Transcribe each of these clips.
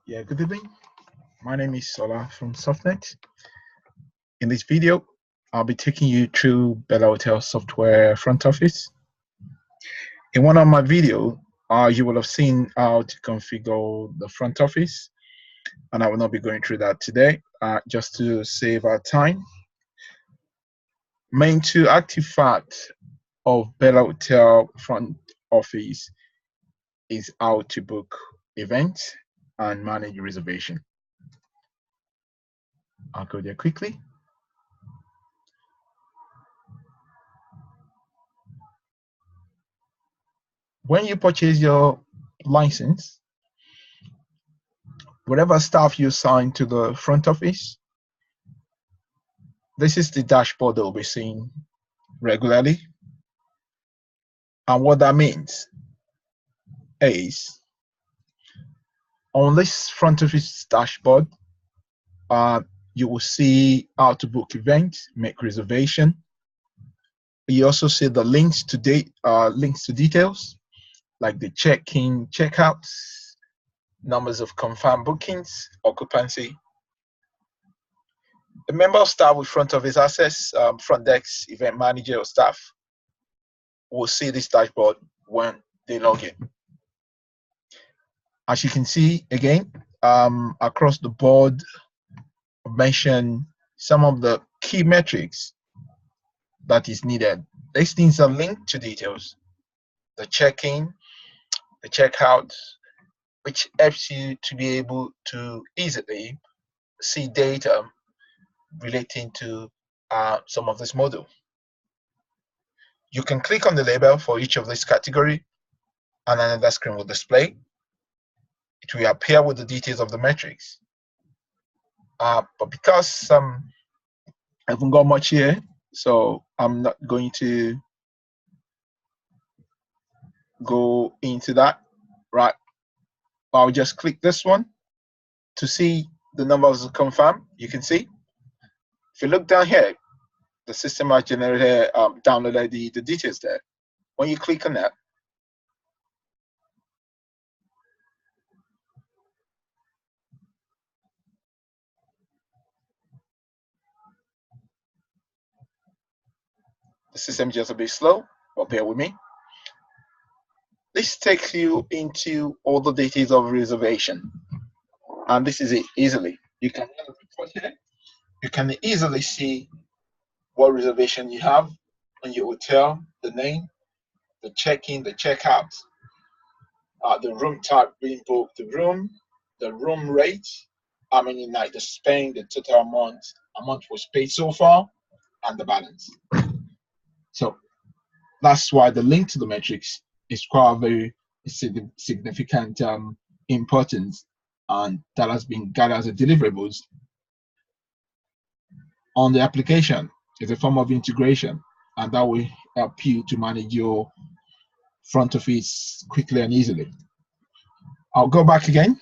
Yeah, good evening. My name is Sola from Suftnet. In this video, I'll be taking you through Bella Hotel software front office. In one of my videos, you will have seen how to configure the front office, and I will not be going through that today, just to save our time. Main two artifacts of Bella Hotel front office is how to book events and manage reservation. I'll go there quickly. When you purchase your license, whatever staff you assign to the front office, this is the dashboard they'll be seeing regularly. And what that means is, on this front office dashboard, you will see how to book events, make reservation. You also see the links to details, like the check-in, checkouts, numbers of confirmed bookings, occupancy. The member of staff with front office access, front desk, event manager, or staff will see this dashboard when they log in. As you can see, again, across the board, I've mentioned some of the key metrics that is needed. These things are linked to details, the check-in, the checkout, which helps you to be able to easily see data relating to some of this model. You can click on the label for each of this category, and another screen will display. It will appear with the details of the metrics. But because I haven't got much here, so I'm not going to go into that, right? I'll just click this one to see the numbers confirmed. You can see, if you look down here, the system has generated, downloaded the details there. When you click on that, the system is just a bit slow, but bear with me. This takes you into all the details of reservation, and this is it easily. You can report here. You can easily see what reservation you have on your hotel, the name, the check-in, the checkout, the room type being booked, the room rate, how many nights they spent, the total amount was paid so far, and the balance. So that's why the link to the metrics is quite very significant importance, and that has been gathered as a deliverables on the application. It's a form of integration, and that will help you to manage your front office quickly and easily. I'll go back again.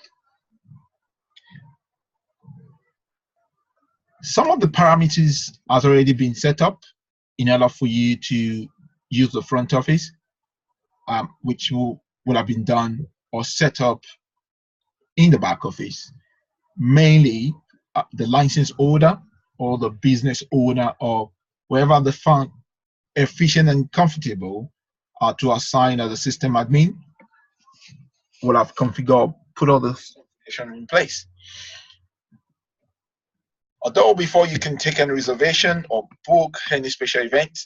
Some of the parameters has already been set up in order for you to use the front office, which would have been done or set up in the back office. Mainly the license holder or the business owner, or wherever they found efficient and comfortable to assign as a system admin, will have configured, put all the information in place. Although before you can take any reservation or book any special event,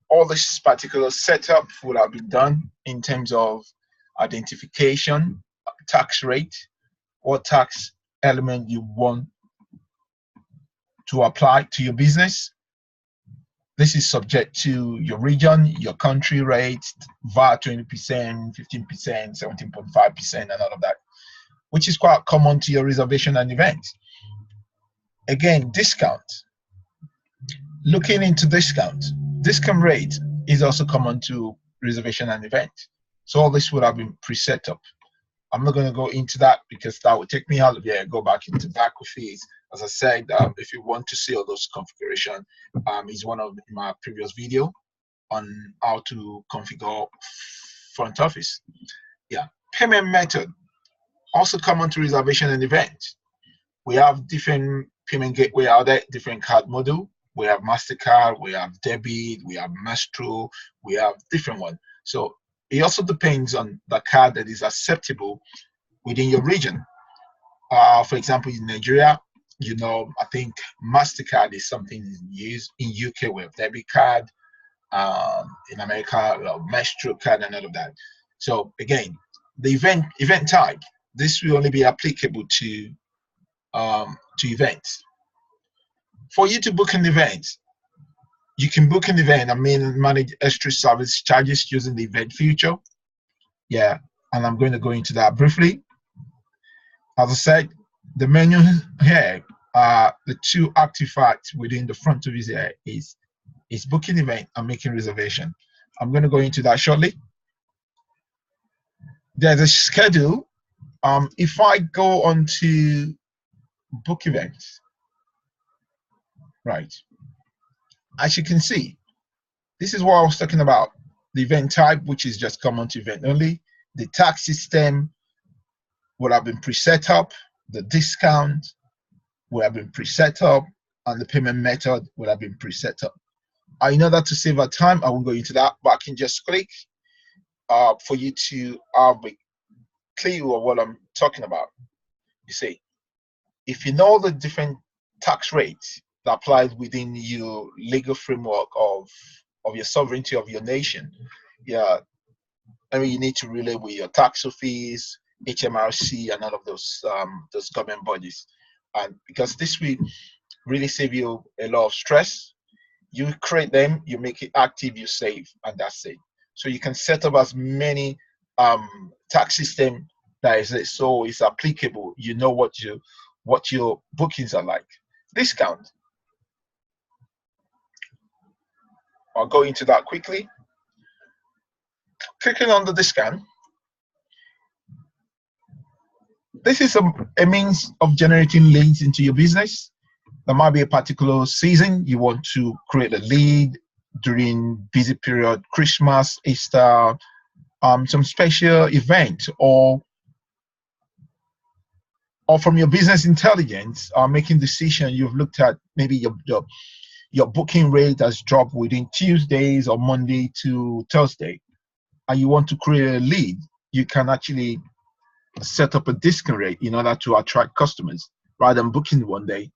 all this particular setup would have been done in terms of identification, tax rate, what tax element you want to apply to your business. This is subject to your region, your country rate, VAT 20%, 15%, 17.5%, and all of that, which is quite common to your reservation and event. Again, discount. Looking into discount rate is also common to reservation and event. So all this would have been pre-set up. I'm not going to go into that because that would take me out of here. Go back into back office. As I said, if you want to see all those configuration, is one of my previous video on how to configure front office. Yeah, payment method. Also common to reservation and event. We have different payment gateway out there, different card model. We have MasterCard, we have debit, we have Maestro, we have different ones. So it also depends on the card that is acceptable within your region. For example, in Nigeria, I think MasterCard is something used in UK. We have debit card. In America, Maestro card and all of that. So again, the event type, this will only be applicable to events. For you to book an event, you can book an event and manage extra service charges using the event feature. Yeah, and I'm going to go into that briefly. As I said, the menu here, the two active facts within the front of it here is booking event and making reservation. I'm going to go into that shortly. There's a schedule. If I go on to book events, right, as you can see, this is what I was talking about. The event type, which is just common to event only. The tax system would have been pre-set up. The discount would have been pre-set up, and the payment method would have been pre-set up. In order to save our time, I won't go into that, but I can just click for you to have a clue of what I'm talking about. You see, if you know the different tax rates that applies within your legal framework of your sovereignty of your nation, yeah, I mean, you need to relate with your tax office, HMRC, and all of those government bodies, and because this will really save you a lot of stress. You create them, you make it active, you save, and that's it. So you can set up as many tax system that is it, so it's applicable. You know what your bookings are like. Discount. I'll go into that quickly. Clicking on the discount. This is a means of generating leads into your business. There might be a particular season you want to create a lead during busy period, Christmas, Easter, some special event, or from your business intelligence, making decision. You've looked at maybe your booking rate has dropped within Tuesdays or Monday to Thursday, and you want to create a lead. You can actually set up a discount rate in order to attract customers rather than booking one day.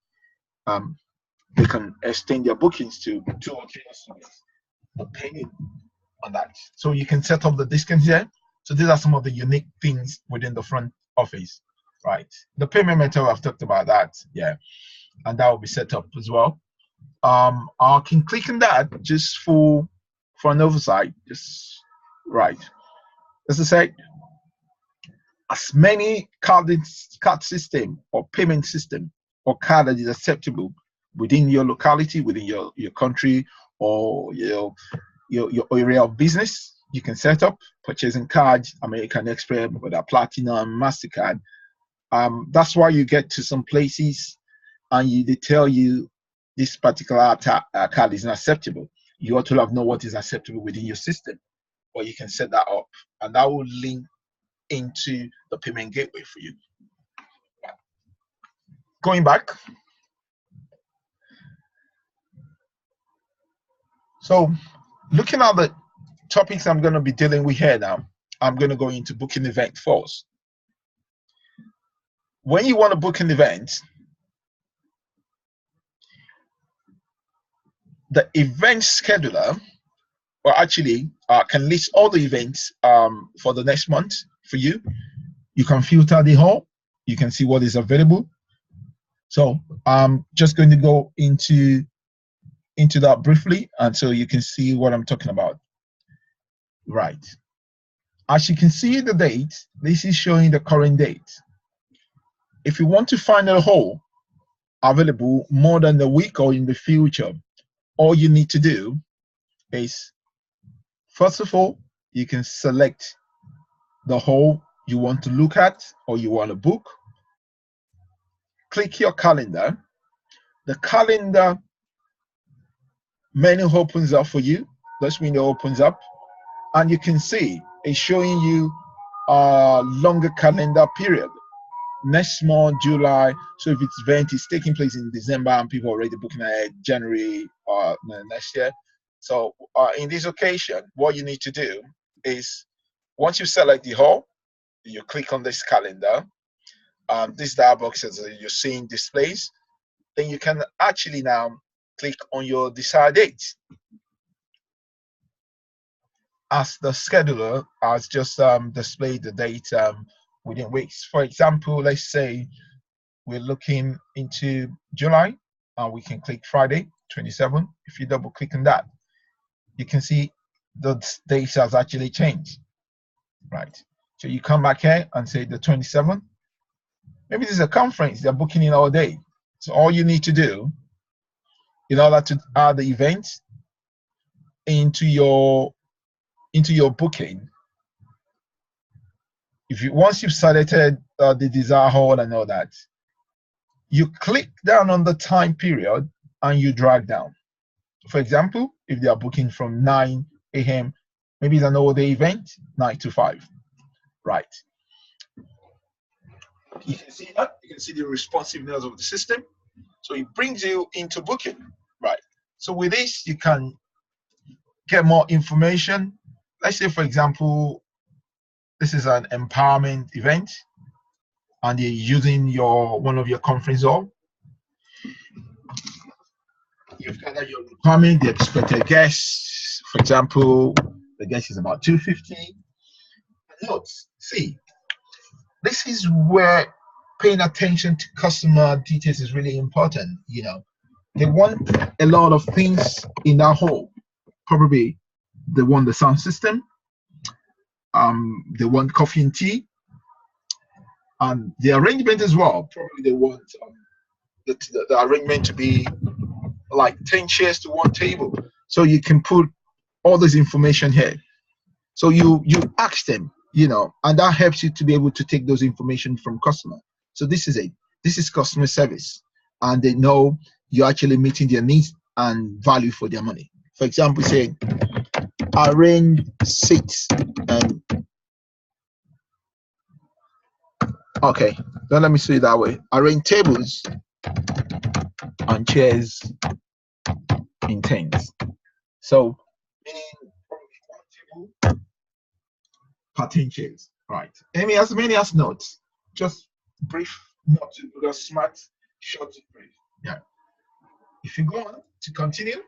They can extend their bookings to 2 or 3 customers, depending on that. So you can set up the discount here. So these are some of the unique things within the front office, right? The payment method, I've talked about that, yeah, and that will be set up as well. I can click on that just for an oversight, just right. As I said, as many card system or payment system or card that is acceptable within your locality, within your country, or your area of business, you can set up purchasing cards, American Express, with a Platinum, MasterCard. That's why you get to some places and they tell you this particular card is not acceptable. You ought to have know what is acceptable within your system, or you can set that up, and that will link into the payment gateway for you. Going back. So looking at the topics I'm going to be dealing with here now, I'm going to go into booking event first. When you want to book an event, the event scheduler, or actually can list all the events for the next month for you. You can filter the whole. You can see what is available. So I'm just going to go into that briefly, and so you can see what I'm talking about. Right. As you can see the date, this is showing the current date. If you want to find a whole available more than a week or in the future, all you need to do is, first of all, you can select the whole you want to look at or you want to book. Click your calendar. The calendar menu opens up for you. This window opens up, and you can see it's showing you a longer calendar period. next month, July. So if it's event is taking place in December and people are already booking ahead January or next year. So in this occasion, what you need to do is once you select the hall, you click on this calendar. This dialog box as you're seeing displays. Then you can actually now click on your desired date. As the scheduler has just displayed the date within weeks. For example, let's say we're looking into July, and we can click Friday 27. If you double click on that, you can see the date has actually changed, right? So you come back here and say the 27th. Maybe this is a conference, they're booking in all day. So all you need to do in order to add the event into your booking, if you once you've selected the desired hall and all that, you click down on the time period and you drag down. For example, if they are booking from 9 a.m., maybe it's an all-day event, 9 to 5, right? You can see that. You can see the responsiveness of the system. So it brings you into booking, right? So with this, you can get more information. Let's say, for example, this is an empowerment event, and you're using one of your conference hall. You've gathered your requirement, the expected guests. For example, the guest is about 250. Notes, see, this is where paying attention to customer details is really important. You know, they want a lot of things in that hall. Probably they want the sound system. They want coffee and tea, and the arrangement as well. Probably they want the arrangement to be like 10 chairs to one table. So you can put all this information here. So you ask them, you know, and that helps you to be able to take those information from customer. So this is it. This is customer service, and they know you're actually meeting their needs and value for their money. For example, say arrange seats and okay, then let me say it that way. Arrange tables and chairs in tens. So meaning probably one table per 10 chairs, right? As many as notes, just brief, not to just smart, short, brief. Yeah. If you go on to continue,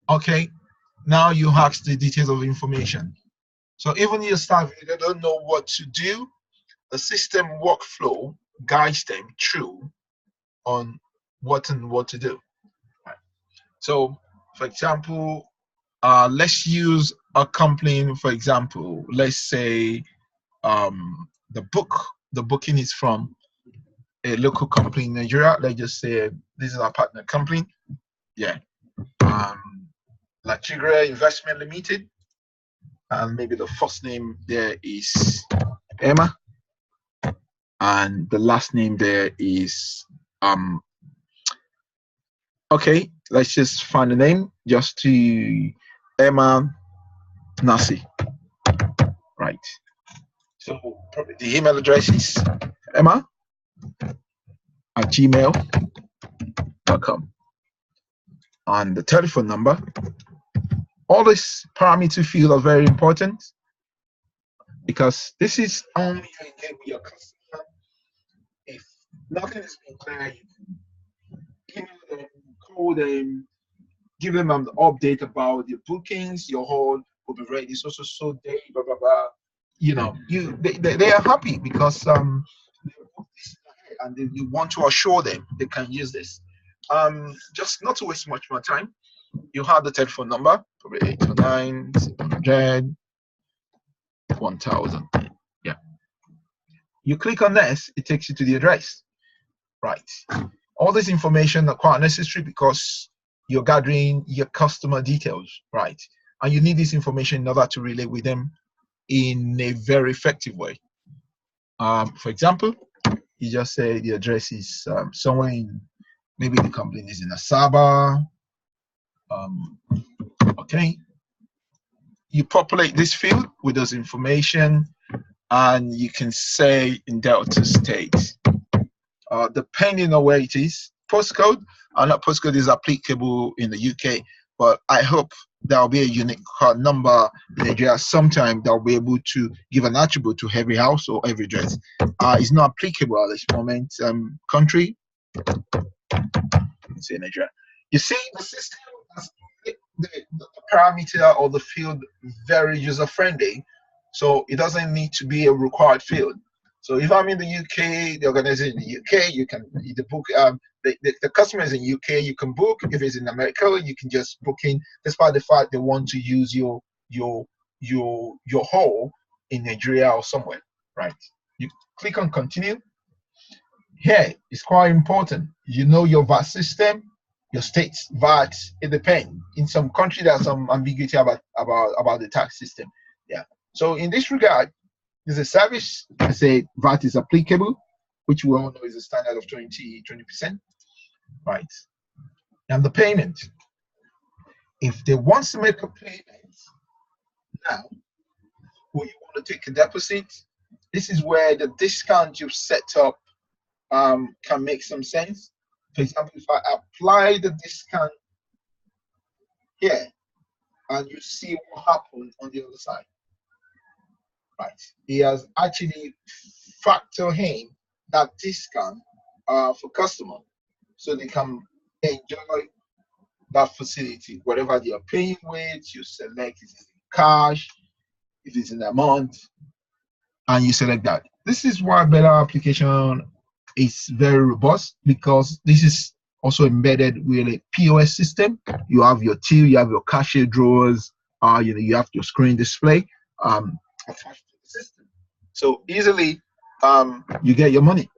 okay, now you ask the details of information. So even your staff, if they don't know what to do, the system workflow guides them through on what to do. Right. So, for example, let's use a company, for example, let's say the booking is from a local company in Nigeria. Let's just say this is our partner company. Yeah. Latigre Investment Limited. And maybe the first name there is Emma. And the last name there is okay, let's just find a name just to Emma Nasi. Right. So probably the email address is emma@gmail.com. And the telephone number. All these parameter fields are very important because this is only to enable your customer. If nothing has been clear, you can email them, call them, give them an update about your bookings. Your hall will be ready so day, blah blah blah. You know, they are happy because and you want to assure them they can use this. Just not to waste much more time. You have the telephone number, probably 809 700 1000. Yeah. You click on this, it takes you to the address. Right. All this information are quite necessary because you're gathering your customer details, right? And you need this information in order to relate with them in a very effective way. For example, you just say the address is somewhere in, maybe the company is in Asaba. Okay. You populate this field with those information, and you can say in Delta State, depending on where it is, postcode. Not postcode is applicable in the UK, but I hope there will be a unique number in Nigeria sometime that will be able to give an attribute to every house or every address. It's not applicable at this moment. Country, let's say Nigeria. You see, the system has made the parameter or the field very user friendly, so it doesn't need to be a required field. So if I'm in the UK, the organization in the UK, you can the book. The customer is in UK, you can book. If it's in America, you can just book in. Despite the fact they want to use your hall in Nigeria or somewhere, right? You click on continue. Here it's quite important. You know your VAT system, your state's VAT. It depends. In some country, there's some ambiguity about the tax system. Yeah. So in this regard, there's a service. I say VAT is applicable, which we all know is a standard of 20%, right? And the payment. If they want to make a payment now, or you want to take a deposit, this is where the discount you've set up can make some sense. For example, if I apply the discount here, and you see what happened on the other side, right? He has actually factored in that discount for customer, so they can enjoy that facility. Whatever they are paying with, you select if it's in cash, if it's in amount, and you select that. This is why Better application is very robust, because this is also embedded with a POS system. You have your till, you have your cashier drawers, you have your screen display attached to the system. So easily you get your money.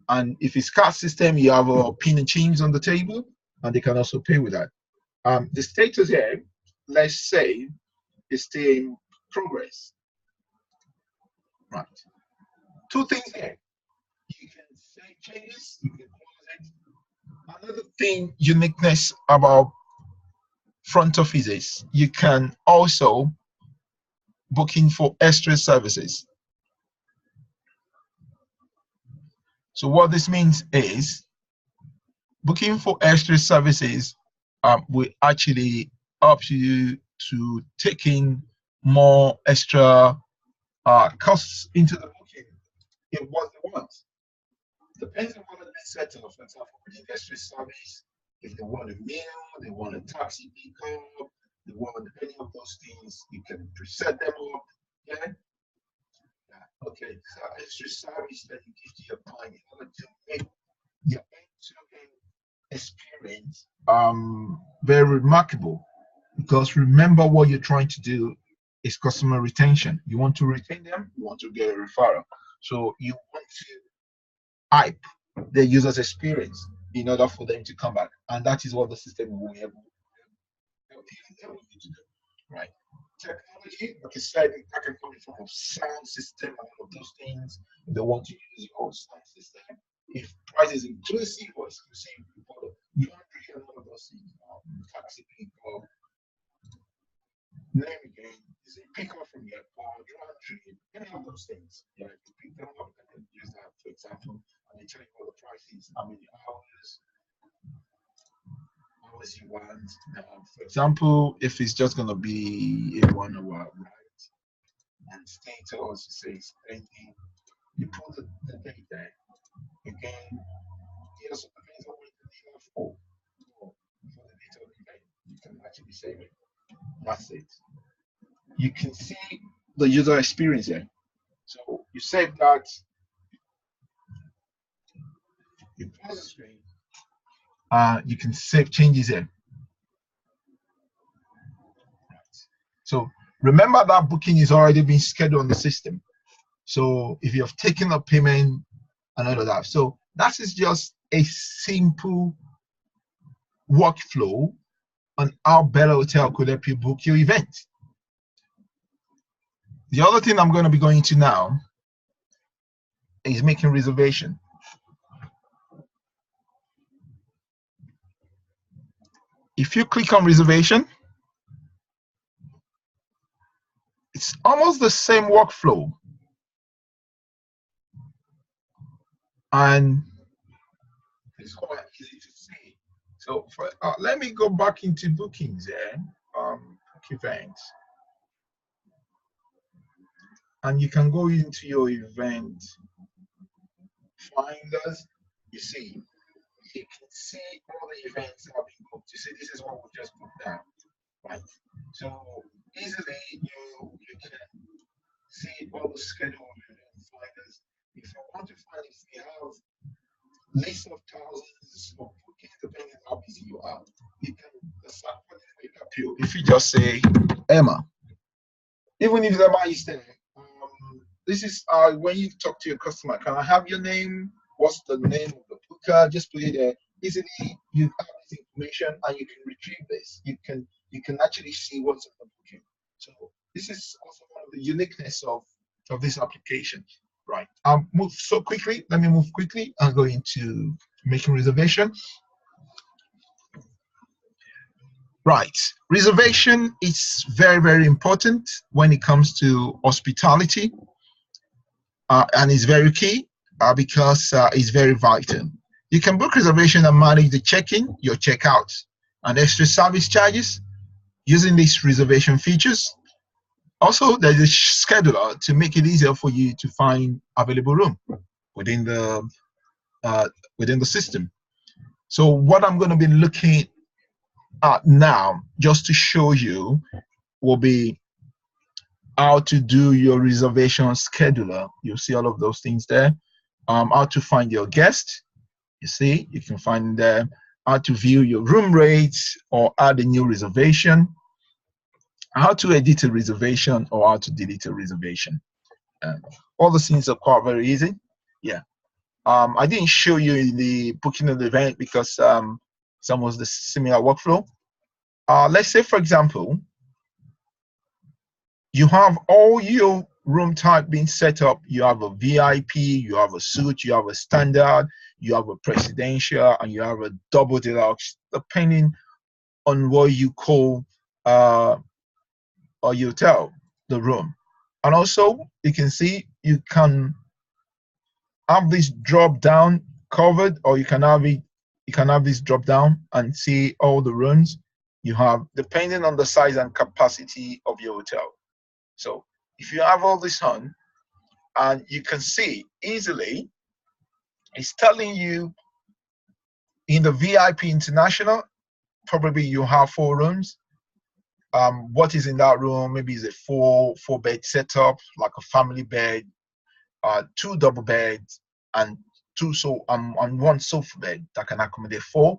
And if it's card system, you have a pin and change on the table, and they can also pay with that. The status here, let's say, is still in progress. Right. Two things here. You can save changes, you can close it. Another thing, uniqueness about front office is you can also book in for extra services. So what this means is booking for extra services will actually help you to take in more extra costs into the booking if what they want. Depends on what they set up. For example, with extra service, if they want a meal, they want a taxi pickup, they want any of those things, you can preset them up. Yeah. Okay, so extra service that you give to your client in order to make your end-to-end experience very remarkable. Because remember, what you're trying to do is customer retention. You want to retain them, you want to get a referral. So you want to hype the user's experience in order for them to come back. And that is what the system will be able to do, right? Technology, like I said, that can come in form of sound system and all of those things. If they want to use your sound system, if price is inclusive or exclusive, laundry and all of those things, taxi pickup, name again, is a pickup from your laundry, any of those things. Yeah, if you pick them up and use that, for example, and they tell you what the price is, how many hours you want. For example, if it's just going to be a 1 hour ride and status says anything, you put the date there. Again, it also depends on what the data for the data of the event. You can actually save it. That's it. You can see the user experience there. So you save that, you pause the screen, you can save changes here. So remember that booking is already been scheduled on the system. So if you have taken a payment and all of that, so that is just a simple workflow on how Better Hotel could help you book your event. The other thing I'm going to be going to now is making reservation. If you click on reservation, it's almost the same workflow. and it's quite easy to see. So let me go back into bookings there, book events, and you can go into your event finders. You see, you can see all the events that have been booked. You see, this is what we just booked down, right? So easily you can see all the schedule finders. If you want to find, if you have lists of thousands of bookings, depending on how busy you are, you can decide what will appeal. If you just say Emma, even if Emma is there, this is when you talk to your customer. Can I have your name? What's the name of the booker? Just put it there. Easily, you have this information and you can retrieve this. You can actually see what's in the booking. So this is also one of the uniqueness of this application, right? I'll move so quickly. Let me move quickly and go into making reservation. Right. Reservation is very, very important when it comes to hospitality, and it's very key because it's very vital. You can book reservation and manage the check-in, your checkout, and extra service charges using these reservation features. Also, there's a scheduler to make it easier for you to find available room within the system. So what I'm going to be looking at now, just to show you, will be how to do your reservation scheduler. You'll see all of those things there. How to find your guest. You see, you can find there. How to view your room rates or add a new reservation. How to edit a reservation or how to delete a reservation. All the things are quite very easy. Yeah. I didn't show you in the booking of the event because some was the similar workflow. Let's say, for example, you have all your room type being set up. You have a VIP, you have a suite, you have a standard, you have a presidential, and you have a double deluxe, depending on what you call or you tell the room. And also, you can see you can have this drop down covered, or you can have this drop down and see all the rooms you have, depending on the size and capacity of your hotel. So if you have all this on, and you can see easily, it's telling you in the VIP International, probably you have 4 rooms. What is in that room? Maybe it's a four bed setup, like a family bed, 2 double beds, and and 1 sofa bed that can accommodate 4.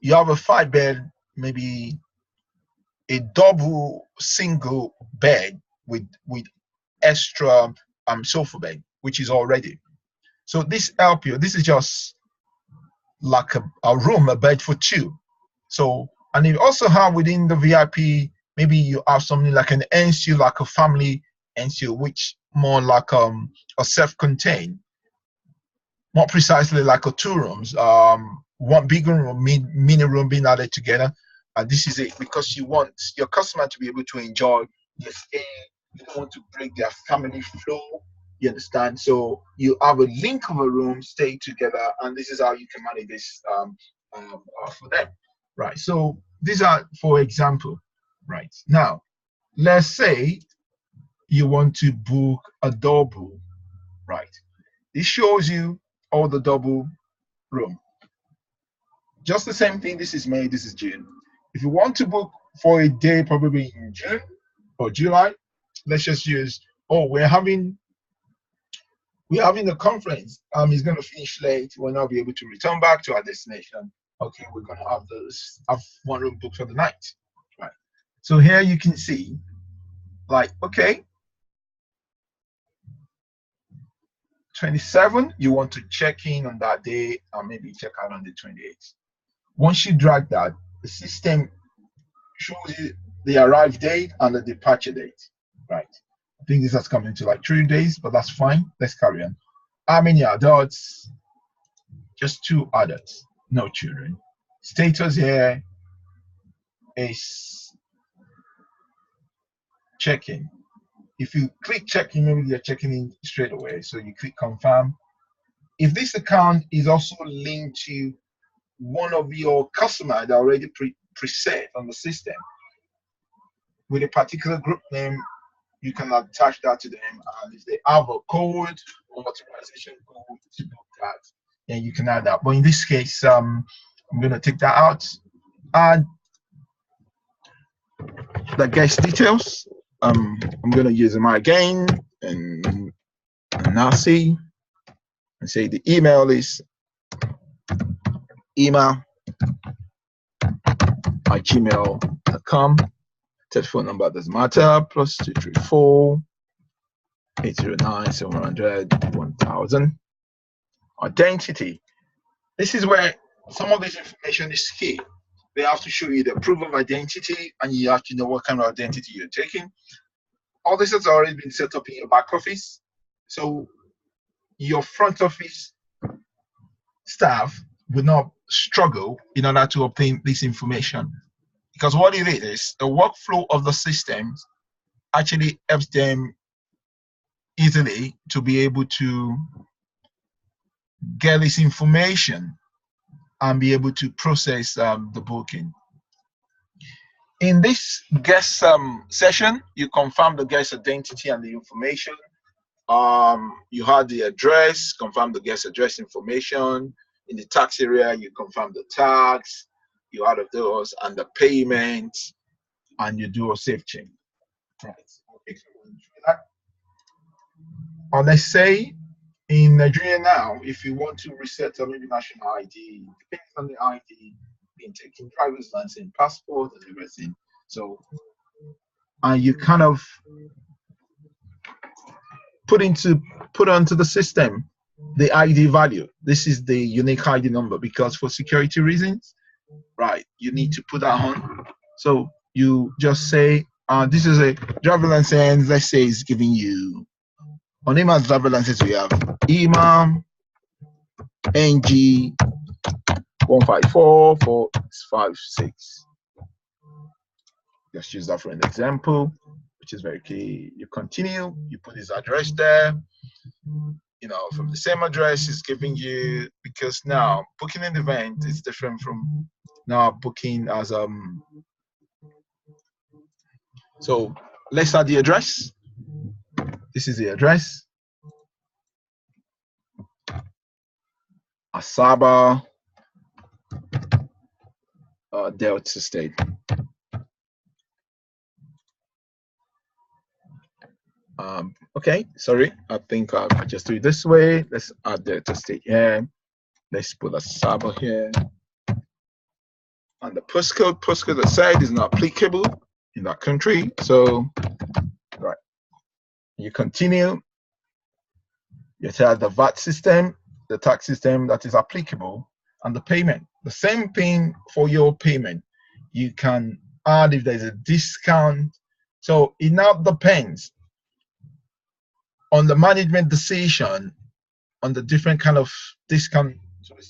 You have a 5 bed, maybe a double single bed with extra sofa bed, which is already. So this help you. This is just like a room, a bed for 2. So, and you also have within the VIP, maybe you have something like an NCU, like a family NCU, which more like a self-contained, more precisely like a 2 rooms, one big room, mini room being added together. And this is it because you want your customer to be able to enjoy their stay. You don't want to break their family flow. You understand? So you have a link of a room, stay together, and this is how you can manage this for them. Right. So these are, for example, right now, let's say you want to book a double. Right. This shows you all the double room. Just the same thing. This is May, this is June. If you want to book for a day, probably in June or July, let's just use, oh, we're having a conference. It's going to finish late. We'll not be able to return back to our destination. Okay, we're going to have 1 room booked for the night. Right. So here you can see, like, okay, 27, you want to check in on that day and maybe check out on the 28th. Once you drag that, the system shows you the arrive date and the departure date. Right. I think this has come into like 3 days, but that's fine. Let's carry on. How many adults? Just 2 adults, no children. Status here is check-in. If you click check-in, maybe you're checking in straight away. So you click confirm. If this account is also linked to one of your customers that already preset on the system with a particular group name, you can attach that to them. And if they have a code or authorization code to book that, then you can add that. But in this case, I'm going to take that out. Add the guest details. I'm going to use them again and now see and say the email is email@gmail.com. Telephone number doesn't matter. +234 809 700 1000. Identity. This is where some of this information is key. They have to show you the proof of identity, and you have to know what kind of identity you're taking. All this has already been set up in your back office. So your front office staff will not struggle in order to obtain this information. Because what it is, the workflow of the systems actually helps them easily to be able to get this information and be able to process the booking. In this guest session, you confirm the guest identity and the information. You had the address, confirm the guest address information. In the tax area, you confirm the tax, you add of those, and the payment, and you do a save change. Right. Okay, so or let's say in Nigeria now, if you want to reset or maybe national ID, depends on the ID being taken, driver's license, passport, and everything. So, and you kind of put onto the system the ID value. This is the unique ID number, because for security reasons, right, you need to put that on. So you just say, this is a driver license, let's say it's giving you, on Iman's driver license, we have Imam NG 1544656. Just use that for an example, which is very key. You continue, you put his address there. You know, from the same address is giving you, because now booking an event is different from now booking as so let's add the address. This is the address. Asaba, Delta State. Okay, sorry, I think I just do it this way. Let's add Delta State here. Let's put Asaba here. And the postcode aside is not applicable in that country. So, right, you continue. You tell the VAT system, the tax system that is applicable, and the payment. The same thing for your payment. You can add if there's a discount. So it now depends on the management decision on the different kind of discount. So the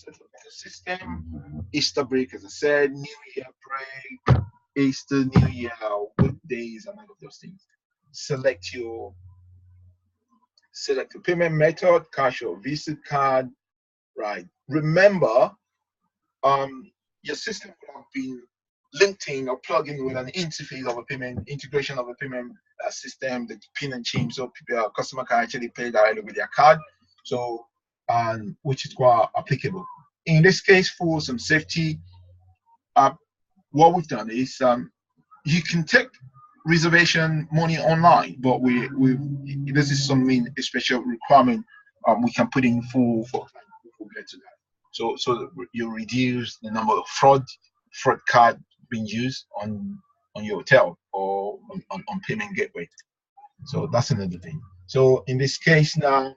system, Easter break, as I said, New Year break, Easter, New Year, weekdays, and all of those things. Select your payment method, cash or Visa card, right? Remember, your system will have been linked in or plugged in with an interface of a payment, integration of a payment system, the pin and change, so people, customer can actually pay directly with their card. So, which is quite applicable. In this case, for some safety, what we've done is you can take reservation money online, but this is something, a special requirement we can put in for we'll get to that. So you reduce the number of fraud card being used on your hotel or on payment gateway. So that's another thing. So in this case now,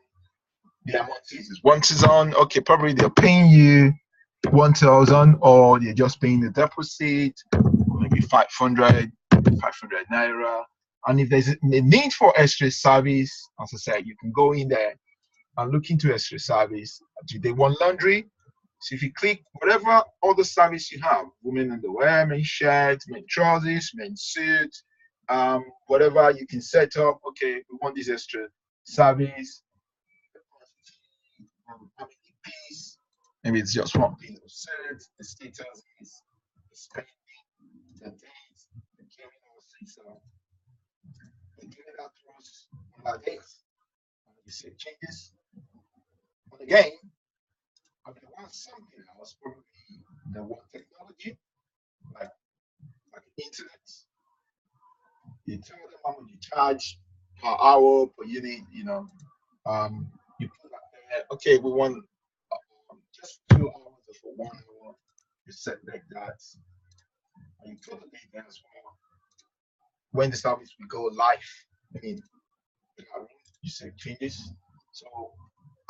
the amount is once it's on, okay, probably they're paying you 1,000, or they're just paying the deposit, maybe 500 naira. And if there's a need for extra service, as I said, you can go in there and look into extra service. Do they want laundry? So if you click whatever other service you have, women underwear, men's shirts, men's trousers, men's suits, whatever you can set up. Okay, we want this extra service. how many P's, maybe it's just one P of set, the status is the spending, the date, the criminal system, the criminal trust, on that date. You see changes. But again, I mean, want something else, probably the one technology, like internet. You tell them how much you charge per hour, per unit, you put that there. Okay, we want just 2 hours or for 1 hour. You set like that. And you put the date there as well. When the service will go live, I mean, you say changes. So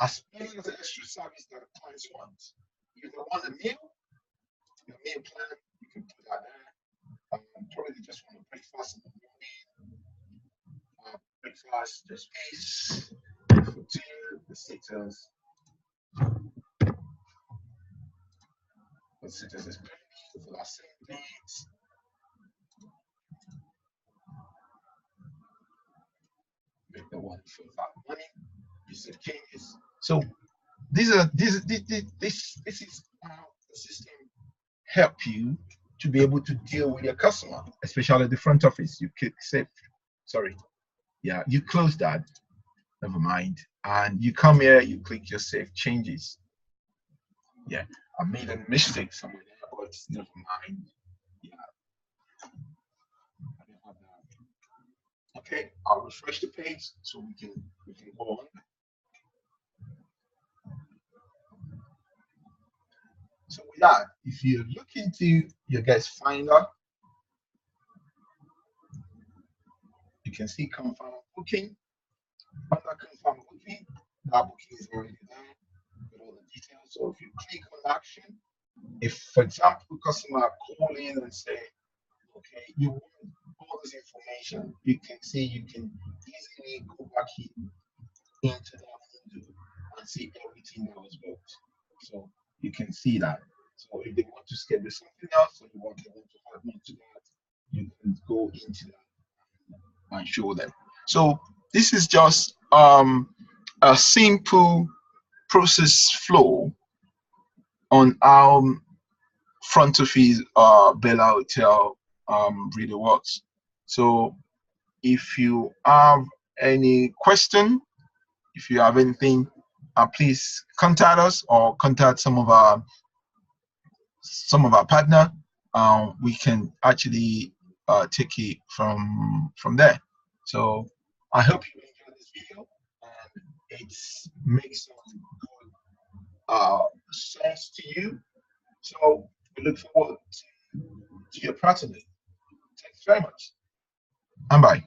as many as the extra service that the clients want. If they want a meal, your meal plan, you can put that there. Probably just want a breakfast in the morning, breakfast, the space, for two, the status. The status is pending for that same date. Make the one for that money. You see changes. So this is how the system help you to be able to deal with your customer, especially the front office. You click save. Sorry. Yeah, you close that. Never mind. And you come here, you click your save changes. Yeah, I made a mistake somewhere there, but never mind. Yeah. Okay, I'll refresh the page so we can go on. So with that, if you look into your guest finder, you can see confirm booking. Under confirm booking, that booking is already there with all the details. So if you click on action, if for example customer call in and say, okay, you want all this information, you can see you can easily go back into that window and see everything that was booked. So you can see that. So if they want to schedule something else, or you want them to add on to that, you can go into that and show them. So this is just a simple process flow on our front office Bella Hotel really works. So if you have any question, if you have anything, please contact us or contact some of our partner. We can actually take it from there. So I hope you enjoyed this video and it makes some good sense to you. So we look forward to your part of it. Thanks very much. And bye.